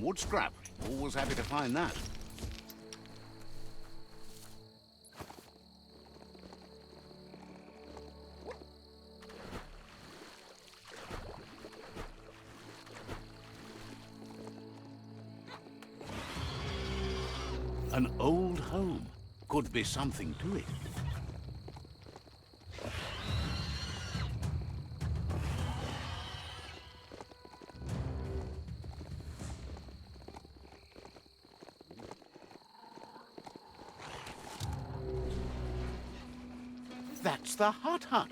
wood scrap. Always happy to find that. An old home. Could be something to it. That's the hut.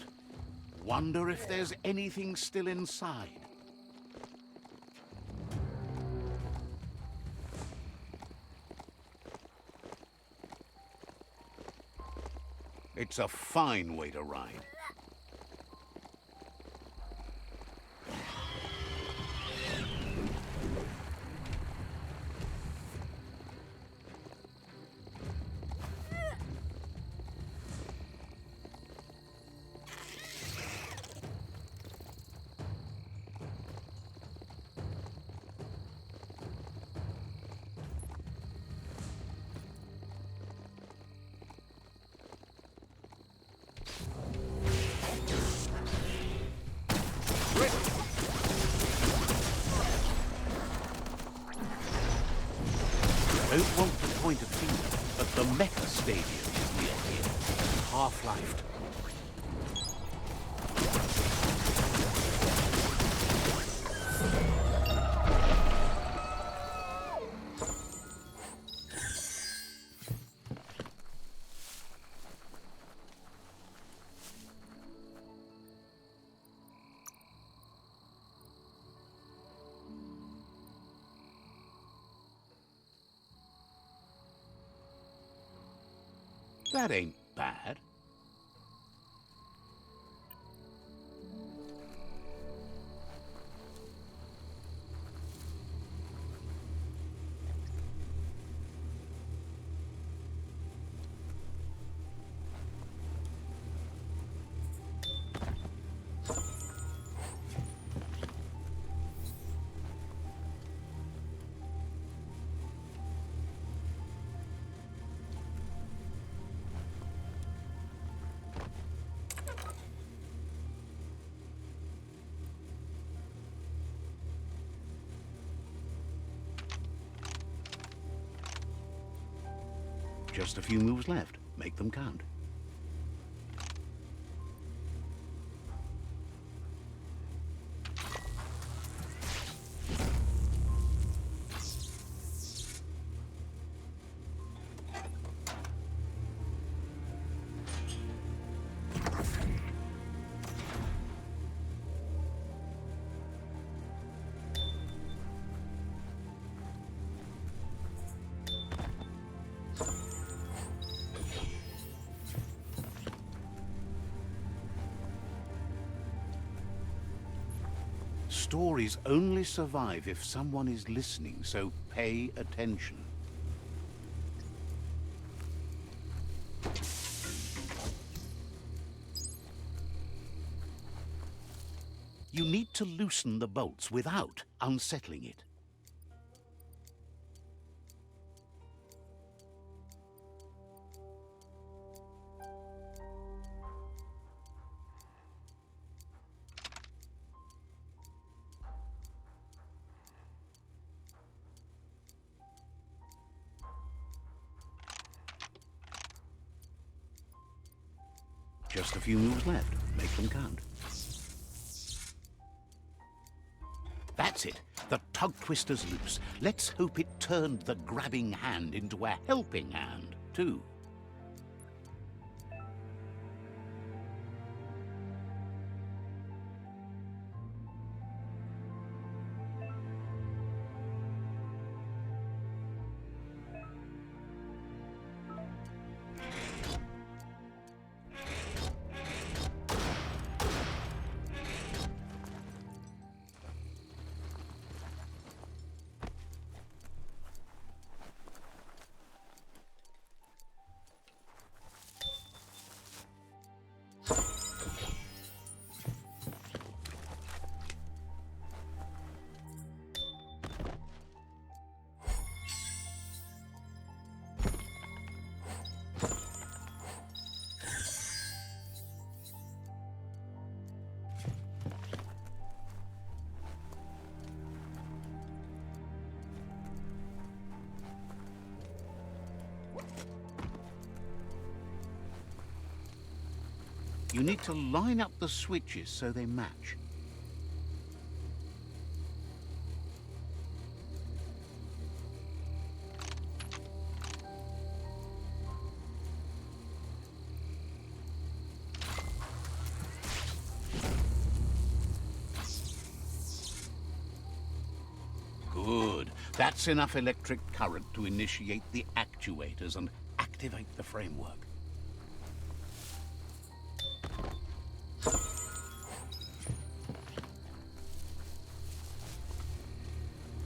Wonder if there's anything still inside. It's a fine way to ride. I don't want to point a finger, but the Mecha Stadium is near here. Half-lifed. That ain't bad. Just a few moves left. Make them count. Stories only survive if someone is listening, so pay attention. You need to loosen the bolts without unsettling it. Just a few moves left. Make them count. That's it. The tug twister's loose. Let's hope it turned the grabbing hand into a helping hand, too. You need to line up the switches so they match. Good. That's enough electric current to initiate the actuators and activate the framework.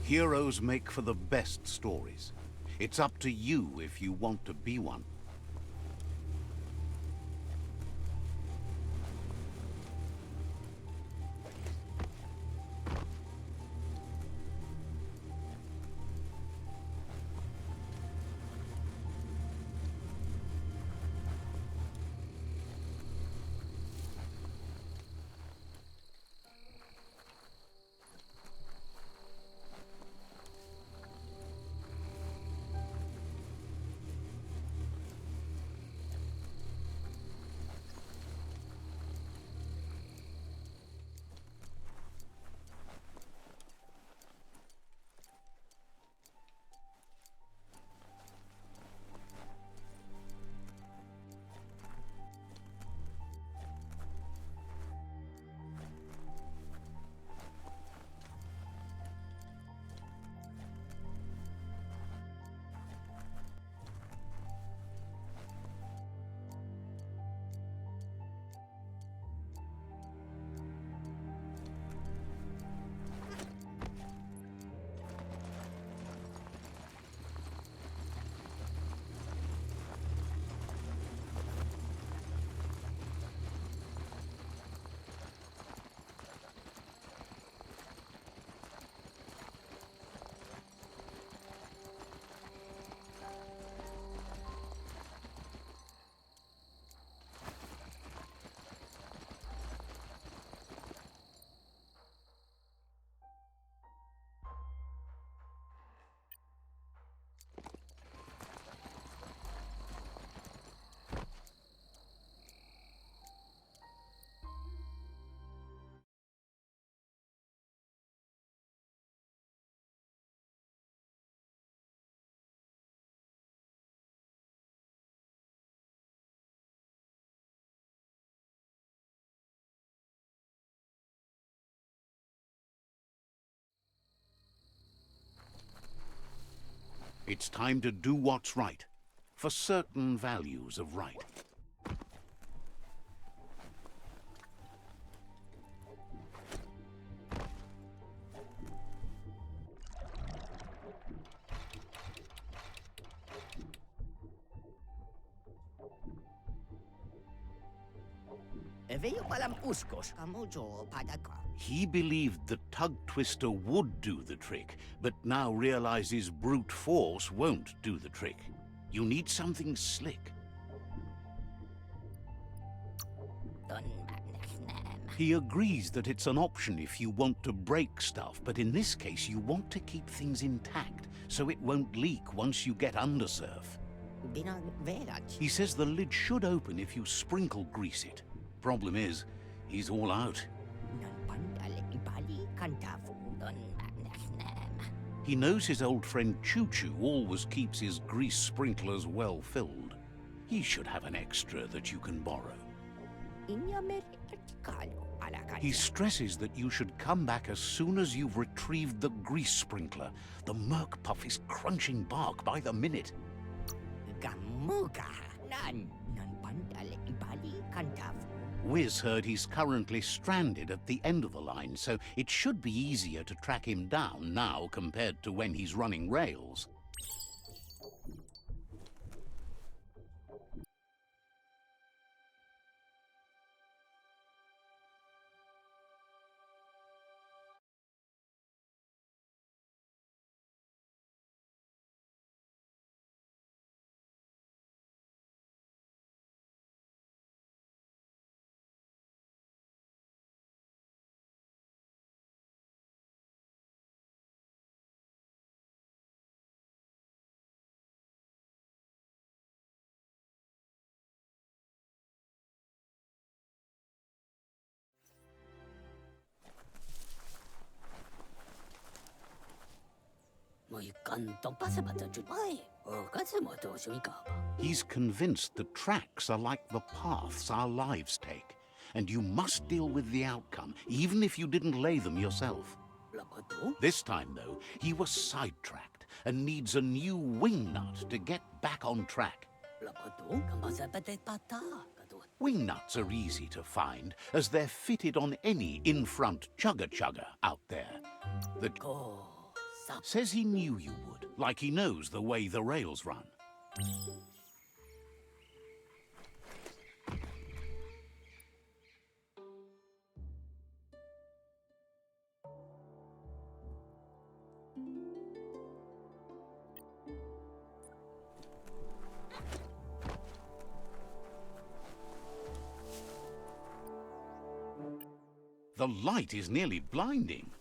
Heroes make for the best stories. It's up to you if you want to be one. It's time to do what's right, for certain values of right. He believed the tug twister would do the trick, but now realizes brute force won't do the trick. You need something slick. He agrees that it's an option if you want to break stuff, but in this case you want to keep things intact, so it won't leak once you get undersurf. He says the lid should open if you sprinkle grease it. Problem is, he's all out. He knows his old friend Choo-Choo always keeps his grease sprinklers well filled. He should have an extra that you can borrow. He stresses that you should come back as soon as you've retrieved the grease sprinkler. The Merc Puff is crunching bark by the minute. Wiz heard he's currently stranded at the end of the line, so it should be easier to track him down now compared to when he's running rails. He's convinced the tracks are like the paths our lives take, and you must deal with the outcome, even if you didn't lay them yourself. This time, though, he was sidetracked and needs a new wing nut to get back on track. Wing nuts are easy to find, as they're fitted on any in-front chugga-chugga out there. The says he knew you would, like he knows the way the rails run. The light is nearly blinding.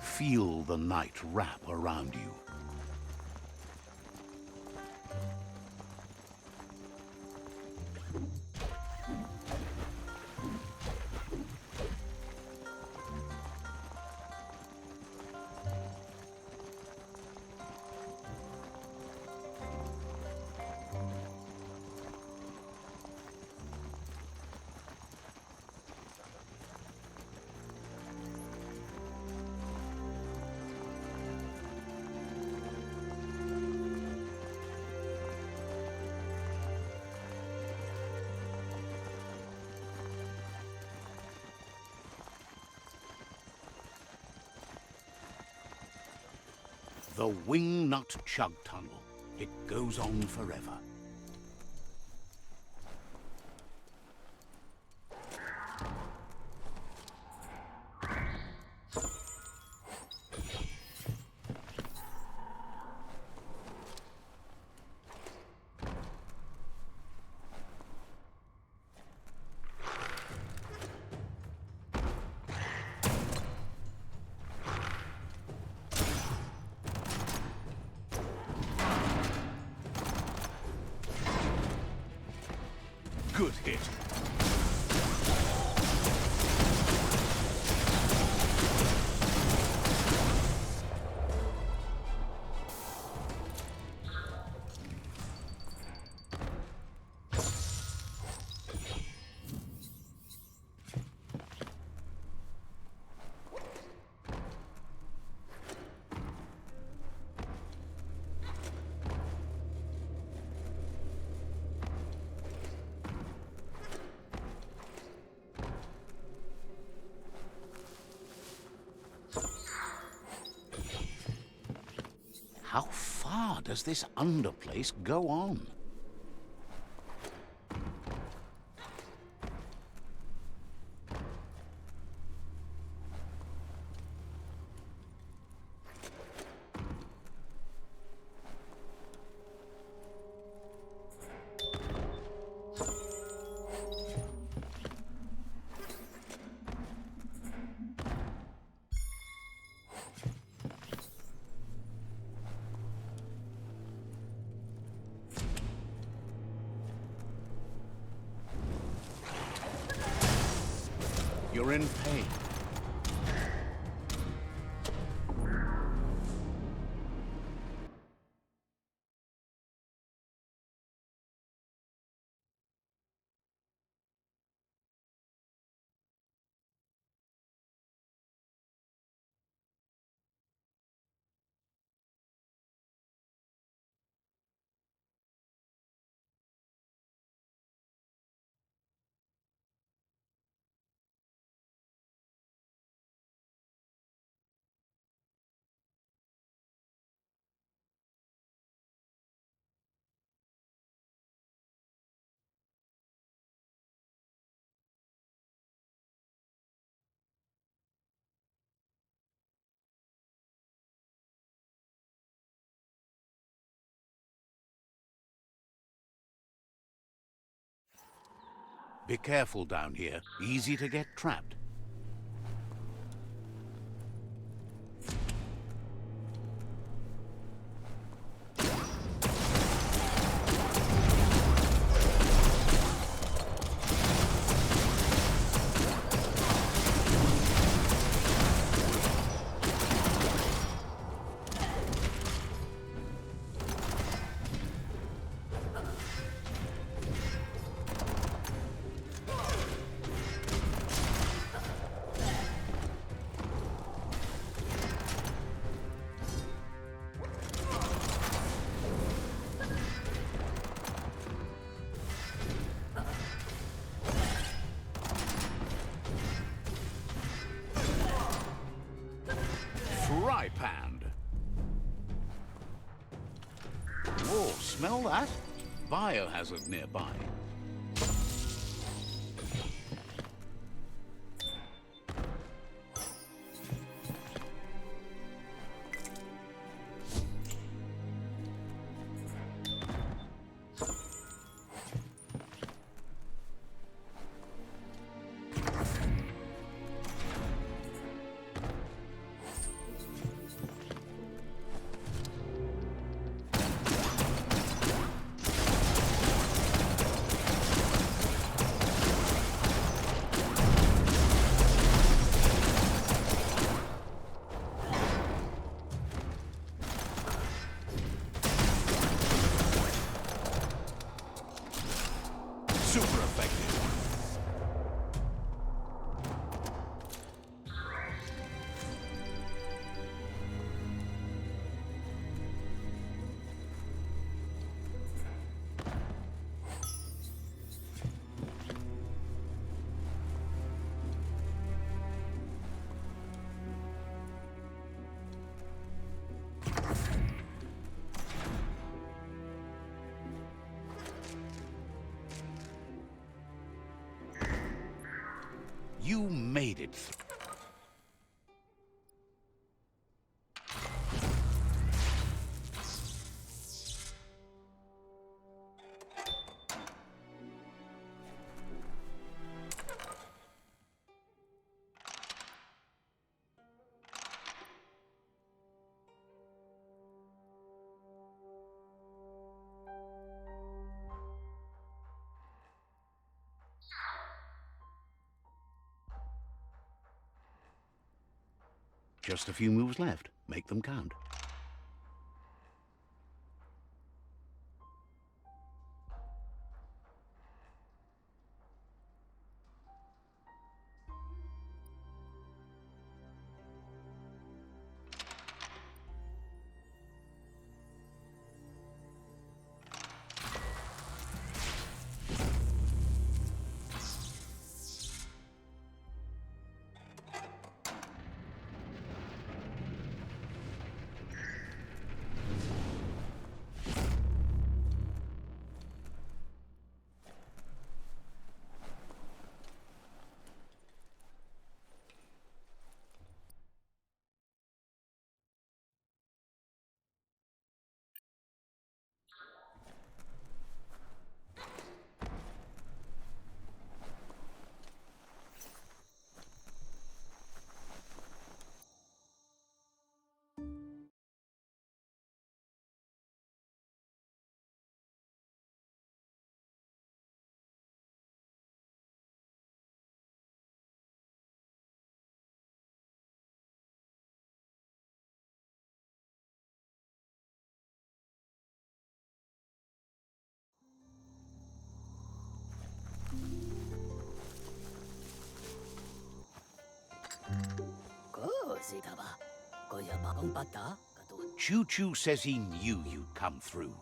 Feel the night wrap around you. The Wing Nut Chug Tunnel. It goes on forever. Good hit. does this underplace go on? You're in pain. Be careful down here. Easy to get trapped. Fry panned. Whoa, smell that? Biohazard nearby. Super effective. You made it. Just a few moves left. Make them count. Choo Choo says he knew you'd come through.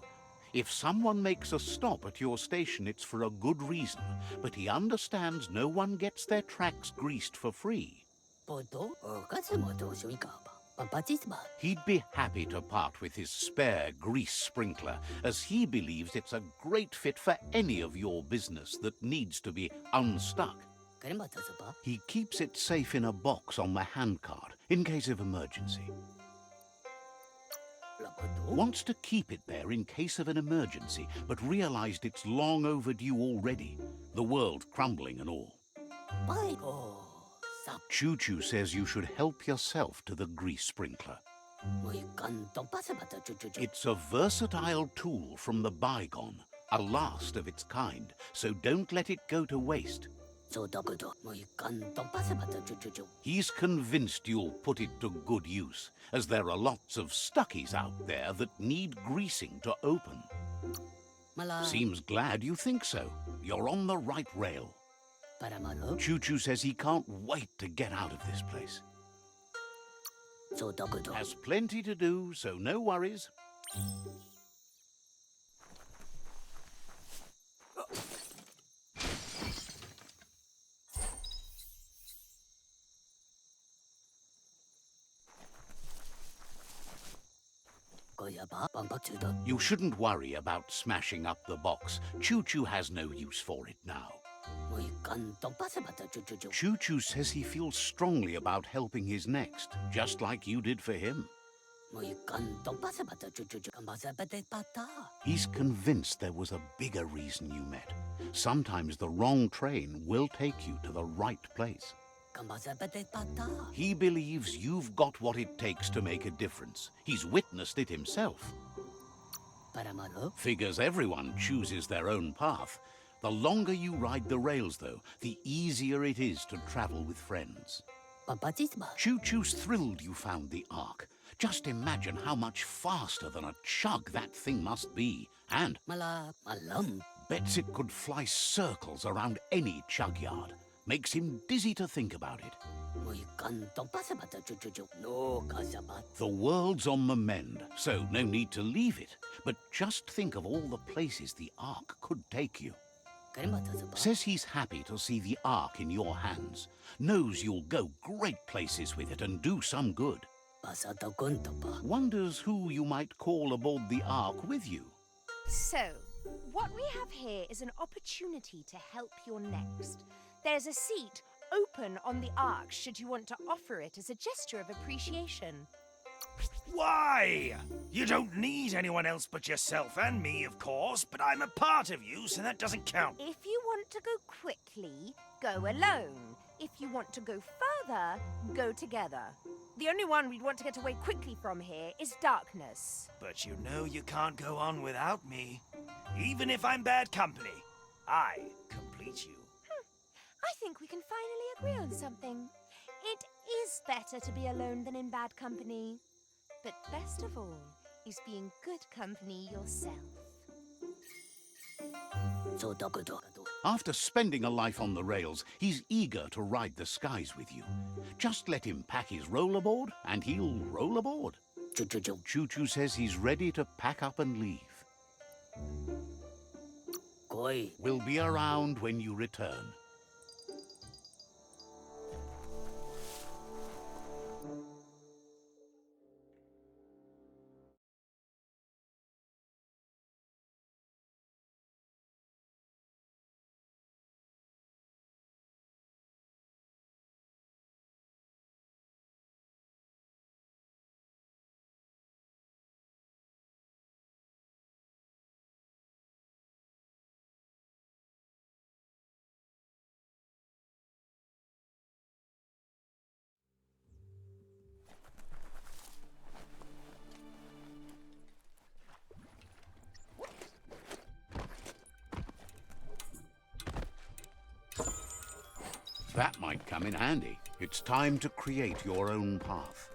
If someone makes a stop at your station, it's for a good reason, but he understands no one gets their tracks greased for free. He'd be happy to part with his spare grease sprinkler, as he believes it's a great fit for any of your business that needs to be unstuck. He keeps it safe in a box on the handcart, in case of emergency. Wants to keep it there in case of an emergency, but realized it's long overdue already, the world crumbling and all. Choo Choo says you should help yourself to the grease sprinkler. It's a versatile tool from the bygone, a last of its kind, so don't let it go to waste. He's convinced you'll put it to good use, as there are lots of stuckies out there that need greasing to open. Seems glad you think so. You're on the right rail. Choo Choo says he can't wait to get out of this place. Has plenty to do, so no worries. You shouldn't worry about smashing up the box. Choo Choo has no use for it now. Choo Choo says he feels strongly about helping his next, just like you did for him. He's convinced there was a bigger reason you met. Sometimes the wrong train will take you to the right place. He believes you've got what it takes to make a difference. He's witnessed it himself. Figures everyone chooses their own path. The longer you ride the rails, though, the easier it is to travel with friends. Choo Choo's thrilled you found the Ark. Just imagine how much faster than a chug that thing must be. And bets it could fly circles around any chug yard. Makes him dizzy to think about it. The world's on the mend, so no need to leave it. But just think of all the places the Ark could take you. Says he's happy to see the Ark in your hands. Knows you'll go great places with it and do some good. Wonders who you might call aboard the Ark with you. So, what we have here is an opportunity to help your next. There's a seat open on the Ark should you want to offer it as a gesture of appreciation. Why? You don't need anyone else but yourself and me, of course, but I'm a part of you, so that doesn't count. If you want to go quickly, go alone. If you want to go further, go together. The only one we'd want to get away quickly from here is darkness. But you know you can't go on without me. Even if I'm bad company, I complete you. I think we can finally agree on something. It is better to be alone than in bad company. But best of all is being good company yourself. After spending a life on the rails, he's eager to ride the skies with you. Just let him pack his rollerboard and he'll roll aboard. Choo Choo says he's ready to pack up and leave. We'll be around when you return. That might come in handy. It's time to create your own path.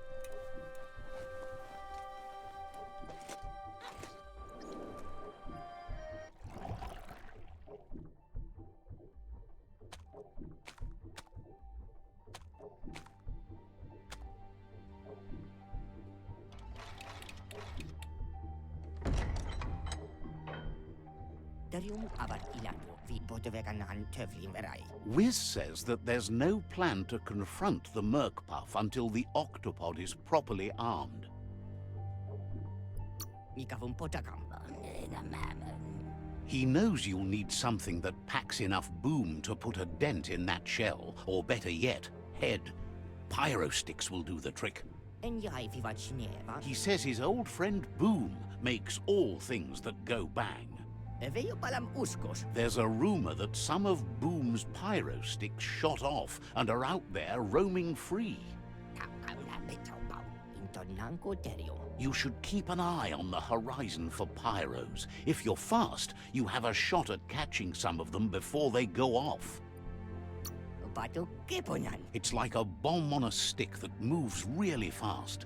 Wiz says that there's no plan to confront the Merkpuff until the octopod is properly armed. He knows you'll need something that packs enough boom to put a dent in that shell, or better yet, head. Pyro sticks will do the trick. He says his old friend Boom makes all things that go bang. There's a rumor that some of Boom's pyro sticks shot off and are out there roaming free. You should keep an eye on the horizon for pyros. If you're fast, you have a shot at catching some of them before they go off. It's like a bomb on a stick that moves really fast.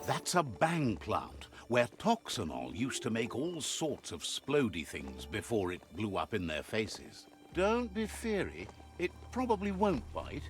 That's a bang plant, where Toxanol used to make all sorts of splody things before it blew up in their faces. Don't be feary, it probably won't bite.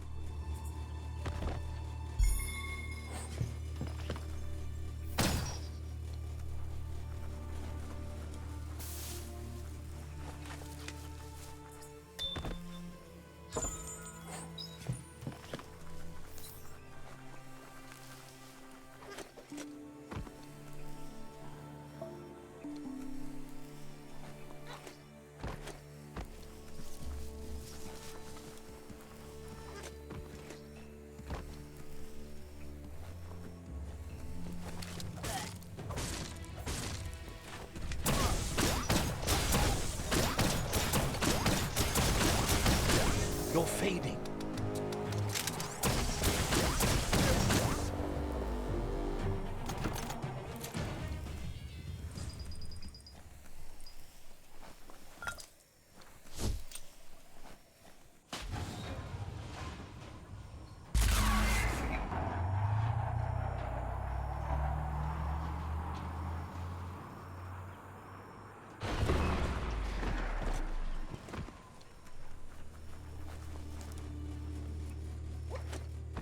You're fading.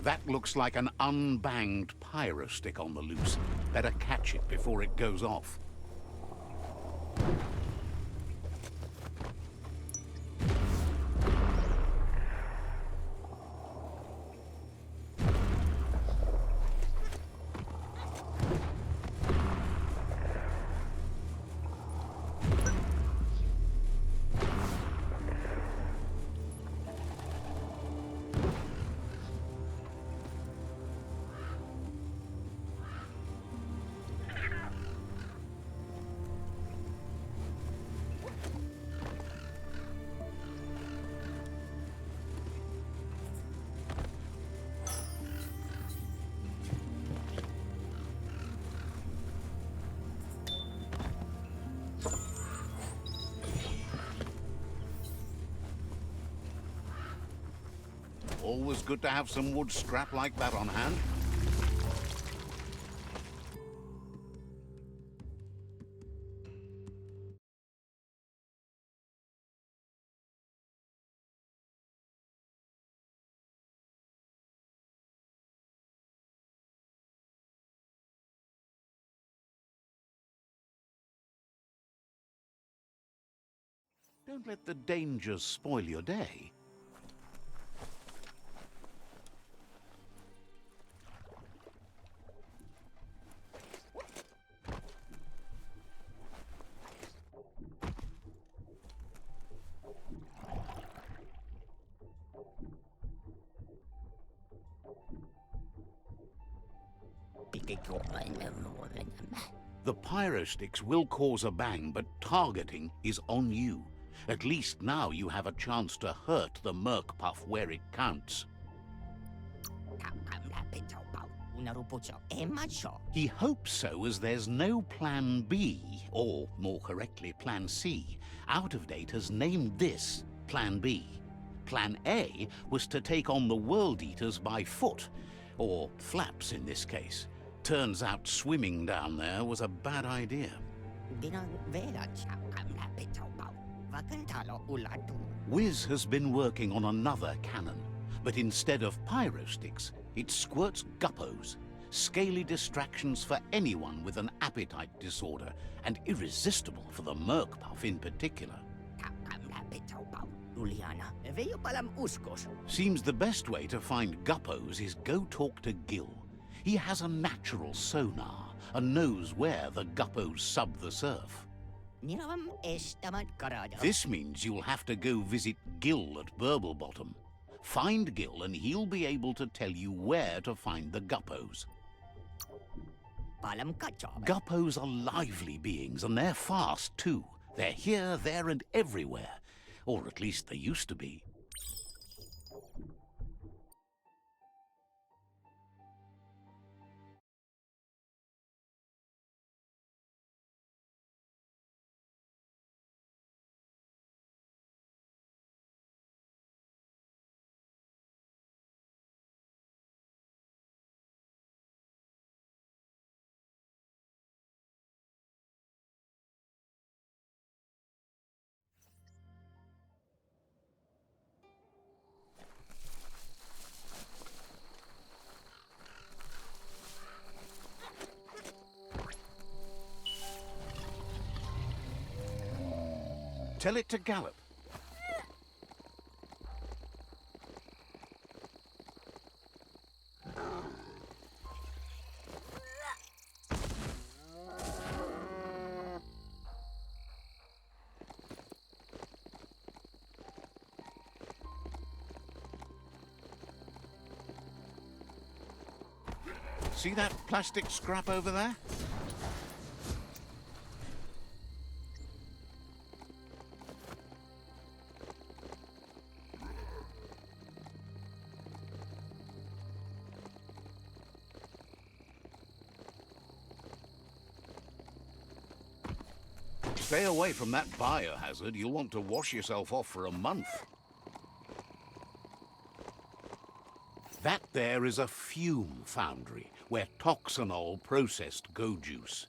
That looks like an unbanged pyro stick on the loose. Better catch it before it goes off. Always good to have some wood scrap like that on hand. Don't let the dangers spoil your day. The pyrosticks will cause a bang, but targeting is on you. At least now you have a chance to hurt the Merc Puff where it counts. He hopes so, as there's no Plan B, or more correctly, Plan C. Out of Date has named this Plan B. Plan A was to take on the World Eaters by foot, or flaps in this case. Turns out swimming down there was a bad idea. Wiz has been working on another cannon, but instead of pyrosticks, it squirts guppos, scaly distractions for anyone with an appetite disorder, and irresistible for the Merc Puff in particular. Seems the best way to find guppos is go talk to Gil. He has a natural sonar and knows where the guppos sub the surf. This means you'll have to go visit Gil at Burblebottom. Find Gil and he'll be able to tell you where to find the guppos. Guppos are lively beings and they're fast too. They're here, there and everywhere. Or at least they used to be. Tell it to gallop. See that plastic scrap over there? Stay away from that biohazard. You'll want to wash yourself off for a month. That there is a fume foundry, where toxanol processed go juice.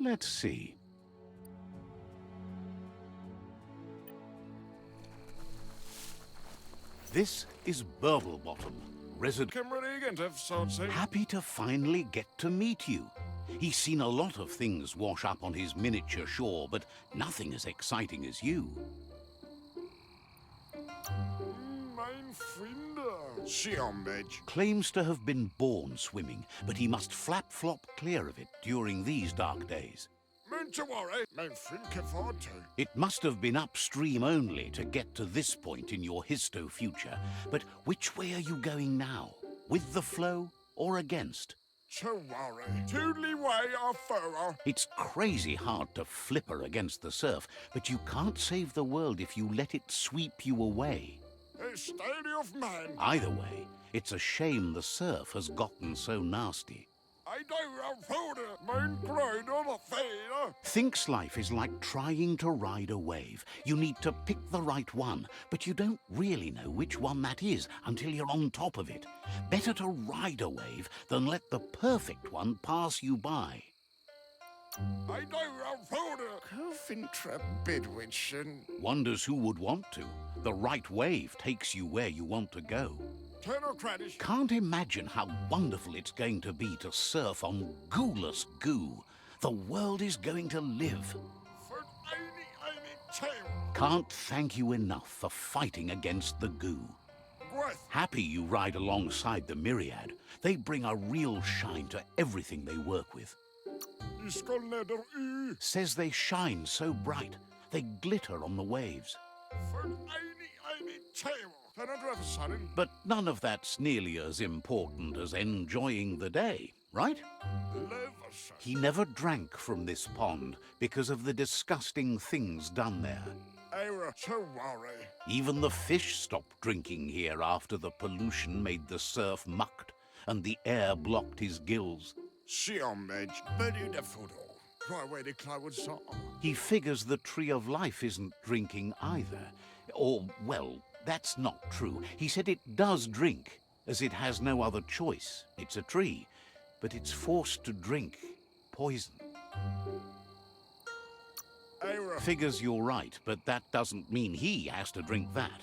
Let's see. This is Burblebottom, resident. Happy to finally get to meet you. He's seen a lot of things wash up on his miniature shore, but nothing as exciting as you. Claims to have been born swimming, but he must flap-flop clear of it during these dark days. Not to worry, men think afford to. It must have been upstream only to get to this point in your histo-future. But which way are you going now? With the flow or against? To worry. Toodly way our furrow. It's crazy hard to flipper against the surf, but you can't save the world if you let it sweep you away. It's daily of man. Either way, it's a shame the surf has gotten so nasty. I don't afford it. Men cried on a failure. Thinks life is like trying to ride a wave. You need to pick the right one, but you don't really know which one that is until you're on top of it. Better to ride a wave than let the perfect one pass you by. I don't afford it. Cofintra bidwitchen. Wonders who would want to. The right wave takes you where you want to go. Tenocratish. Can't imagine how wonderful it's going to be to surf on gooless goo. The world is going to live. For any tail. Can't thank you enough for fighting against the goo. Breath. Happy you ride alongside the myriad. They bring a real shine to everything they work with. Iskolneder u. Says they shine so bright, they glitter on the waves. For any tail. Tenodrefsarin. But none of that's nearly as important as enjoying the day, right? Leversa. He never drank from this pond because of the disgusting things done there. Era to worry. Even the fish stopped drinking here after the pollution made the surf mucked and the air blocked his gills. Siomedge. Bedi de fudo. Try way to Clywood song. He figures the tree of life isn't drinking either. Or, well, that's not true. He said it does drink, as it has no other choice. It's a tree, but it's forced to drink poison. Era. Figures you're right, but that doesn't mean he has to drink that.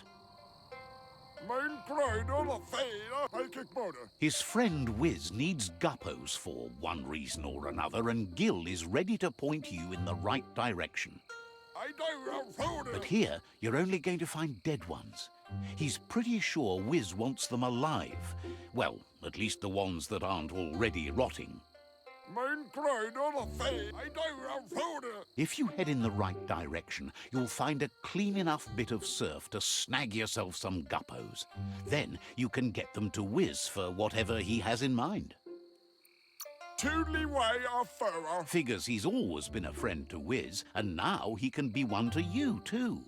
Men cried on a failure. Make it border. His friend Wiz needs guppos for one reason or another, and Gil is ready to point you in the right direction. I don't afford it. But here, you're only going to find dead ones. He's pretty sure Wiz wants them alive. Well, at least the ones that aren't already rotting. Men cried on a failure. I don't afford it. If you head in the right direction, you'll find a clean enough bit of surf to snag yourself some guppos. Then you can get them to Wiz for whatever he has in mind. Toodly way our furrow. Figures he's always been a friend to Wiz, and now he can be one to you too.